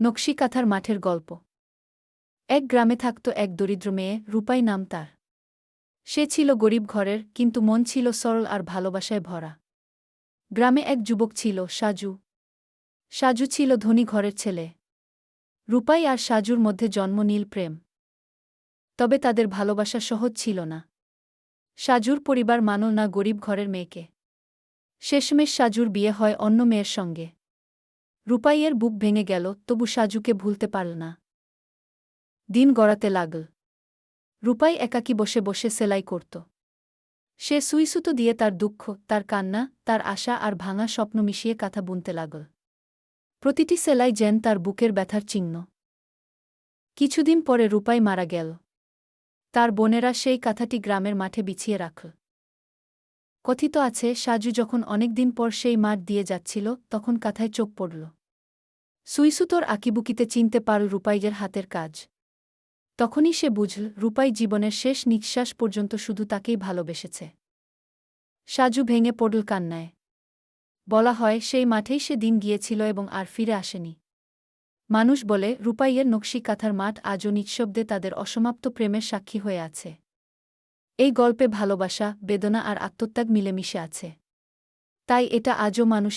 নকশিকাঁথার মাঠের গল্প। এক গ্রামে থাকত এক দরিদ্র মেয়ে, রূপাই নাম তার। সে ছিল গরিব ঘরের, কিন্তু মন ছিল সরল আর ভালোবাসায় ভরা। গ্রামে এক যুবক ছিল, সাজু। সাজু ছিল ধনী ঘরের ছেলে। রূপাই আর সাজুর মধ্যে জন্ম নীল প্রেম। তবে তাদের ভালোবাসা সহজ ছিল না। সাজুর পরিবার মানল না গরিব ঘরের মেয়েকে। শেষমেশ সাজুর বিয়ে হয় অন্য মেয়ের সঙ্গে। রূপাইয়ের বুক ভেঙে গেল, তবু সাজুকে ভুলতে পারল না। দিন গড়াতে লাগল। রূপাই একাকী বসে বসে সেলাই করত। সে সুইসুতো দিয়ে তার দুঃখ, তার কান্না, তার আশা আর ভাঙা স্বপ্ন মিশিয়ে কাঁথা বুনতে লাগল। প্রতিটি সেলাই যেন তার বুকের ব্যথার চিহ্ন। কিছুদিন পরে রূপাই মারা গেল। তার বোনেরা সেই কাঁথাটি গ্রামের মাঠে বিছিয়ে রাখল। কথিত আছে, সাজু যখন অনেকদিন পর সেই মাঠ দিয়ে যাচ্ছিল, তখন কাঁথায় চোখ পড়ল। সুইসুতোর আঁকিবুকিতে চিনতে পারল রূপাইয়ের হাতের কাজ। তখনই সে বুঝল, রূপাই জীবনের শেষ নিঃশ্বাস পর্যন্ত শুধু তাকেই ভালোবেসেছে। সাজু ভেঙে পড়ল কান্নায়। বলা হয়, সেই মাঠেই সে দিন গিয়েছিল এবং আর ফিরে আসেনি। মানুষ বলে, রূপাইয়ের নকশিকাঁথার মাঠ আজও নিঃশব্দে তাদের অসমাপ্ত প্রেমের সাক্ষী হয়ে আছে। এই গল্পে ভালোবাসা, বেদনা আর আত্মত্যাগ মিলেমিশে আছে। তাই এটা আজও মানুষ